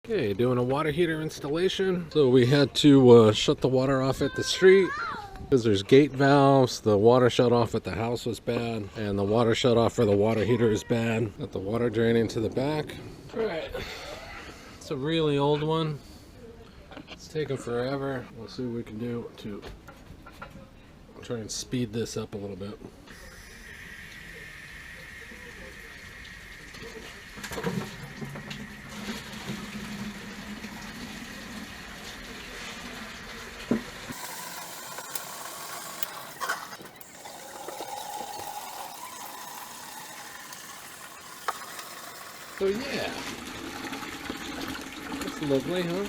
Okay, doing a water heater installation. So we had to shut the water off at the street because there's gate valves. The water shut off at the house was bad, and the water shut off for the water heater is bad. Got the water draining to the back. All right, it's a really old one. It's taking forever. We'll see what we can do to try and speed this up a little bit. So yeah, that's lovely, huh?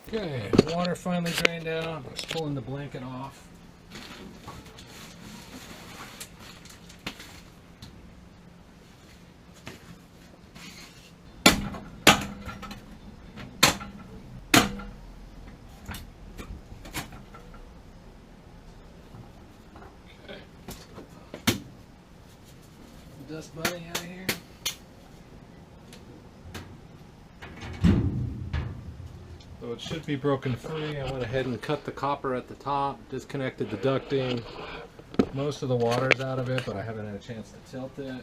Okay, water finally drained out. Just pulling the blanket off. Dust bunny out of here. So it should be broken free. I went ahead and cut the copper at the top, disconnected the ducting. Most of the water's out of it, but I haven't had a chance to tilt it.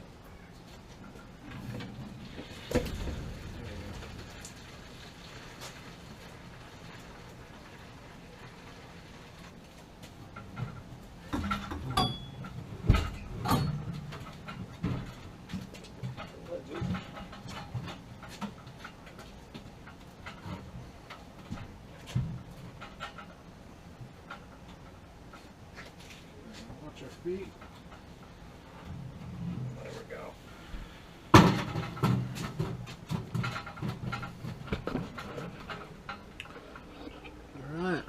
Watch our feet. There we go. Alright.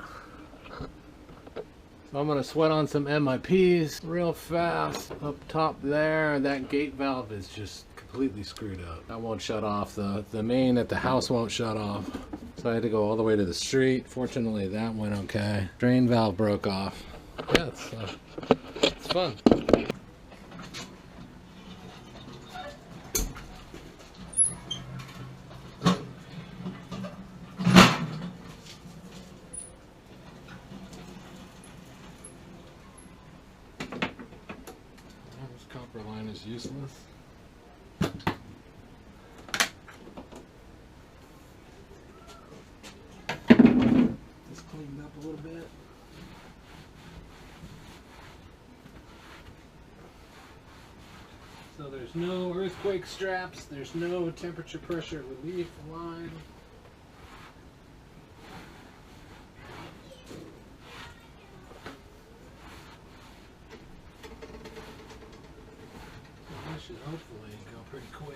So I'm going to sweat on some MIPs real fast. Up top there, that gate valve is just completely screwed up. That won't shut off. The main at the house won't shut off. So I had to go all the way to the street. Fortunately, that went okay. Drain valve broke off. Yeah, it's fun. This copper line is useless. Just cleaned up a little bit. So there's no earthquake straps, there's no temperature pressure relief line. That should hopefully go pretty quick.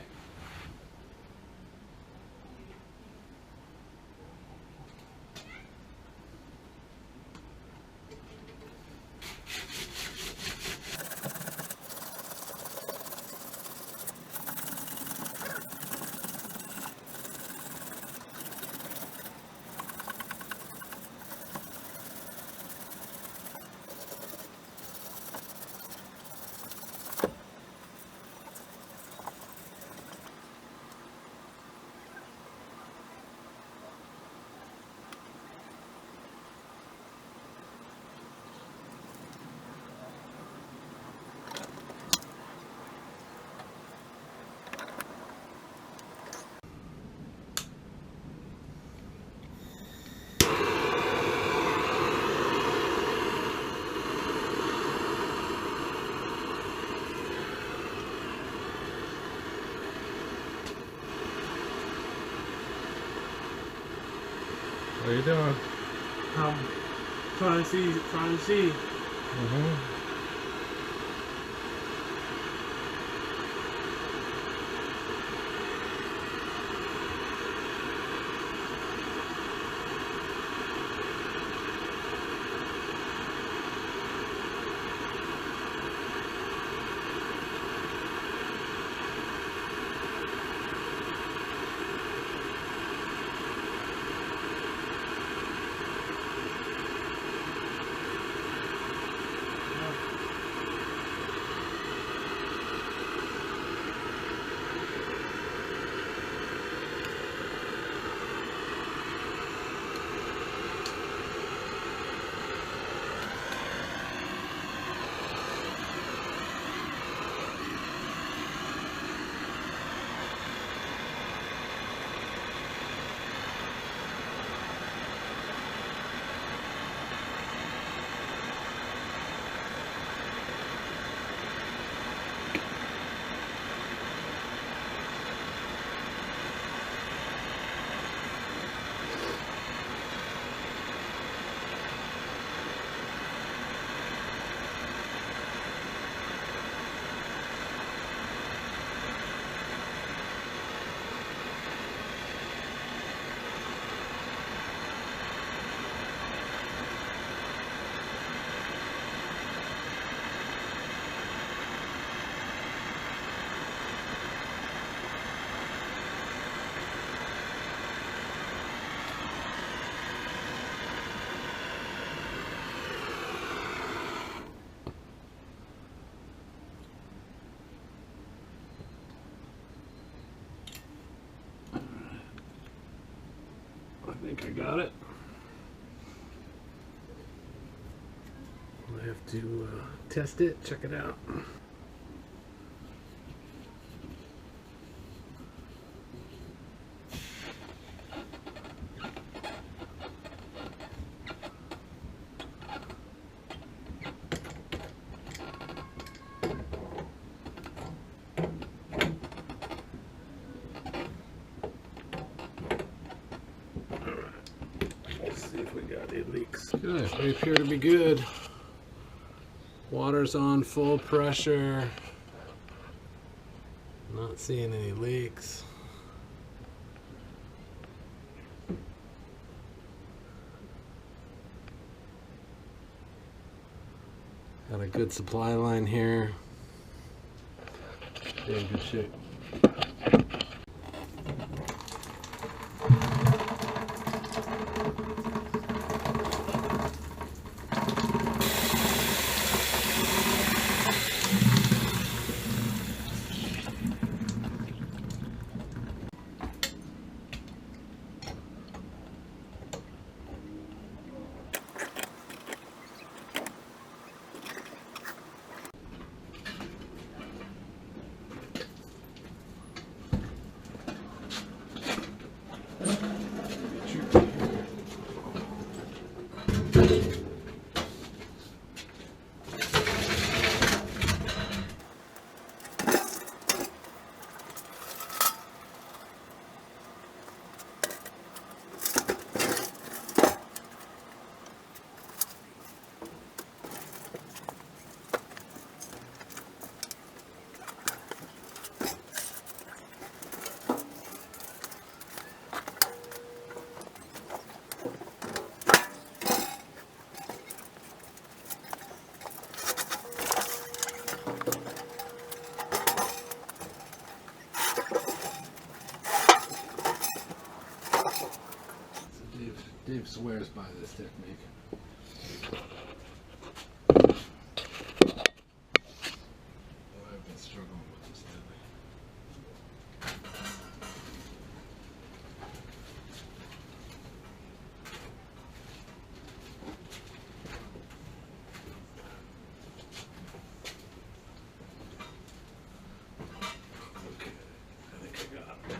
What are you doing? Trying to see. think I got it. I have to test it, check it out. See if we got any leaks. Good, we appear to be good. Water's on full pressure. Not seeing any leaks. Got a good supply line here. Yeah, in good shape. Dave swears by this technique. I've been struggling with this lately. Okay, I think I got it.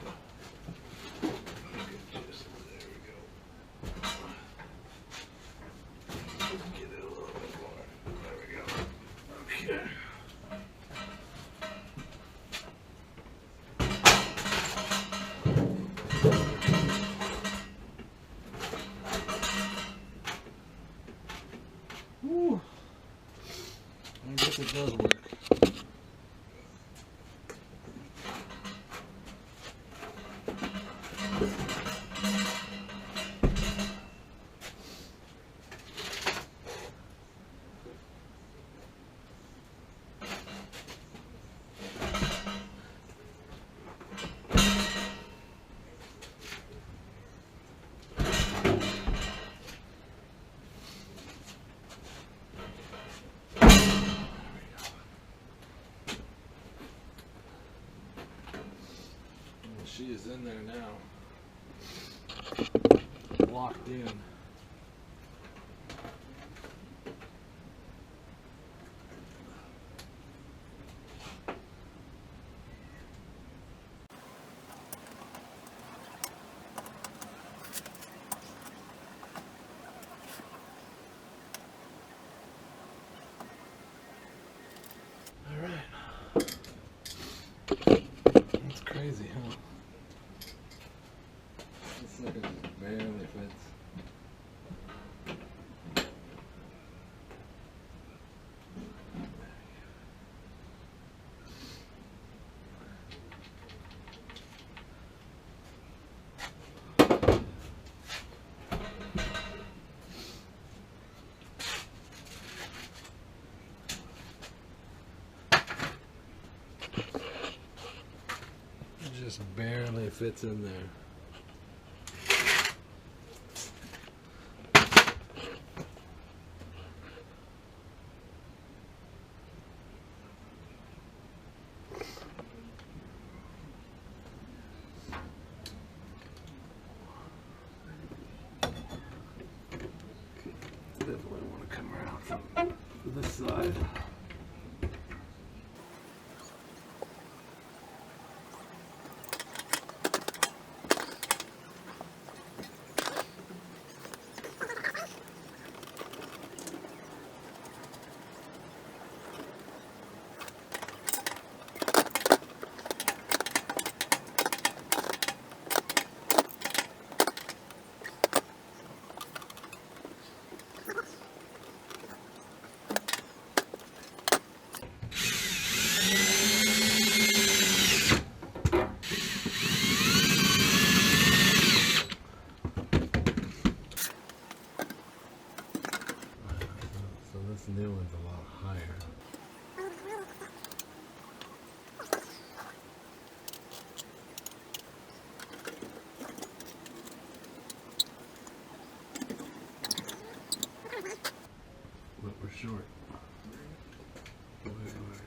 Whew. I guess it does work. She is in there now, locked in. All right. That's crazy, huh? This sucker just barely fits. It just barely fits in there. this side. This new one's a lot higher. But we're short. We are short.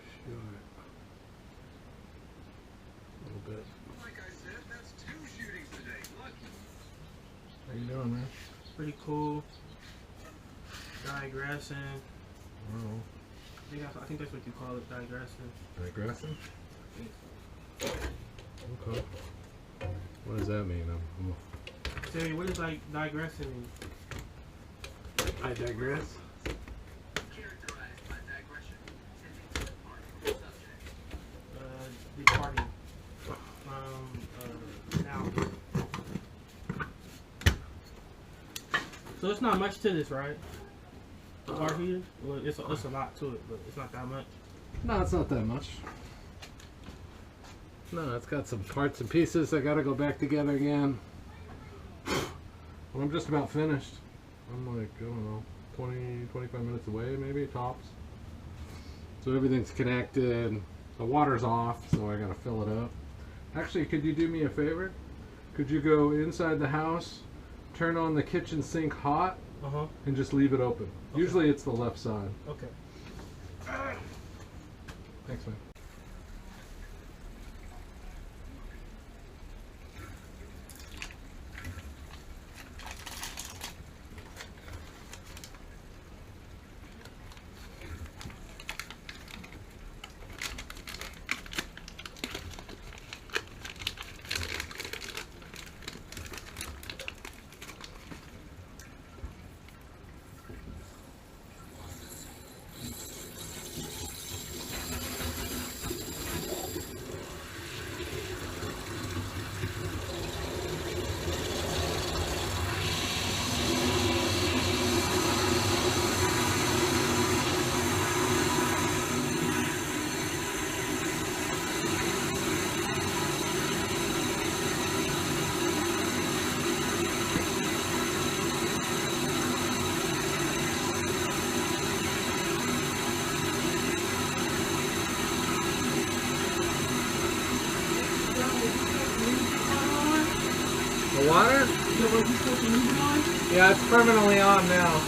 A little bit. Like I said, that's 2 shootings today. Lucky. How you doing, man? Pretty cool. Digressing. Oh. I think that's what you call it, digressing. Digressing? Okay. What does that mean? Say, what does like digressing mean? I digress. Characterized by digression, tending to depart from the subject. Departing from now. So it's not much to this, right? The water heater? Well, it's a lot to it, but it's not that much. No, it's not that much. No, it's got some parts and pieces that gotta go back together again. Well, I'm just about finished. I'm like, I don't know, 20, 25 minutes away maybe, tops. So everything's connected. The water's off, so I gotta fill it up. Actually, could you do me a favor? Could you go inside the house, turn on the kitchen sink hot, and just leave it open? Okay. Usually it's the left side. Okay. Thanks, man. The water? Yeah, it's permanently on now.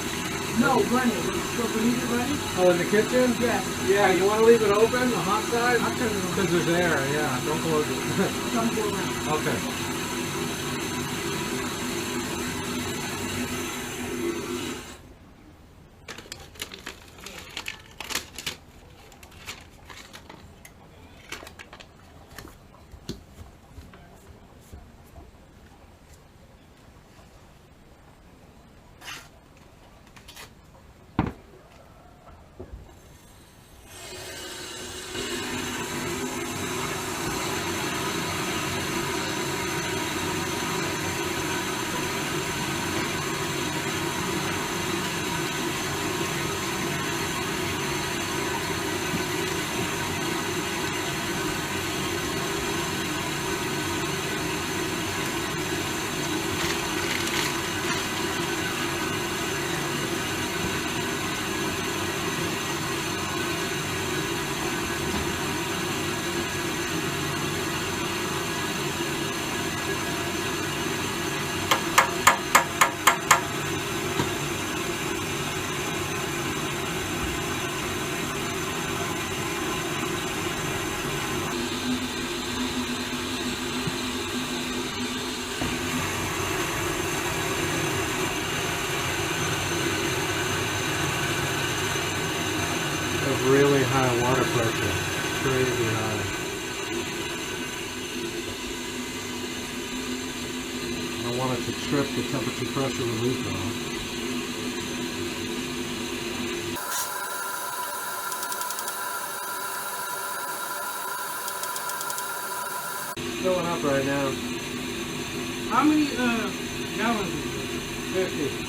No, running. So we need it running? Oh, in the kitchen? Yes. Yeah, you want to leave it open, the hot side? I'll turn it on. Because there's air, yeah. Don't close it. Don't go around. Okay. really high water pressure. Crazy high. I want it to trip the temperature pressure relief valve. Filling up right now. How many gallons is it? 50.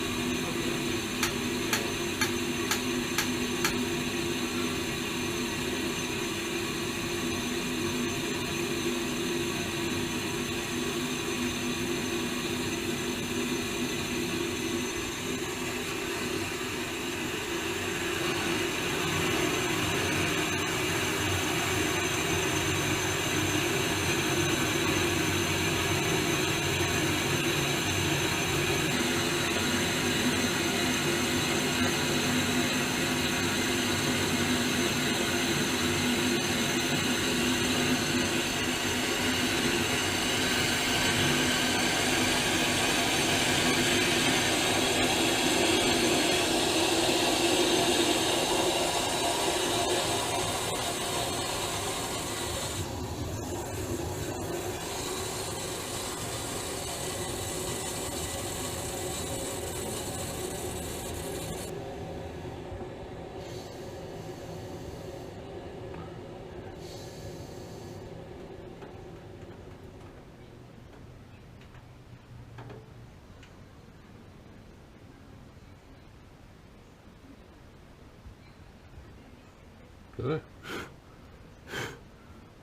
Good.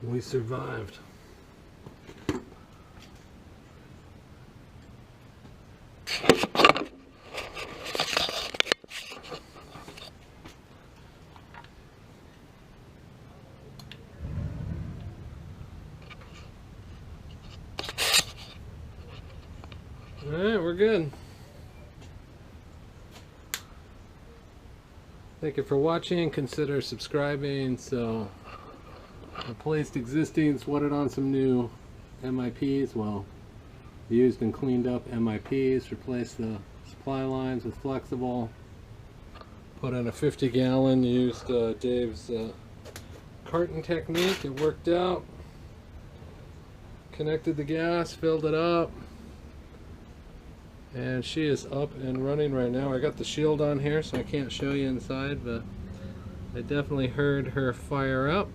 We survived. All right, we're good. Thank you for watching. Consider subscribing. So, replaced existing, sweated on some new MIPs. Well, used and cleaned up MIPs. Replaced the supply lines with flexible. Put in a 50-gallon. Used Dave's carton technique. It worked out. Connected the gas, filled it up. And she is up and running right now. I got the shield on here, so I can't show you inside, but I definitely heard her fire up.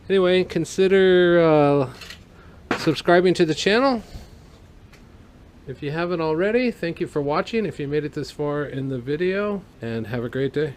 Anyway, consider subscribing to the channel if you haven't already. Thank you for watching if you made it this far in the video, and have a great day.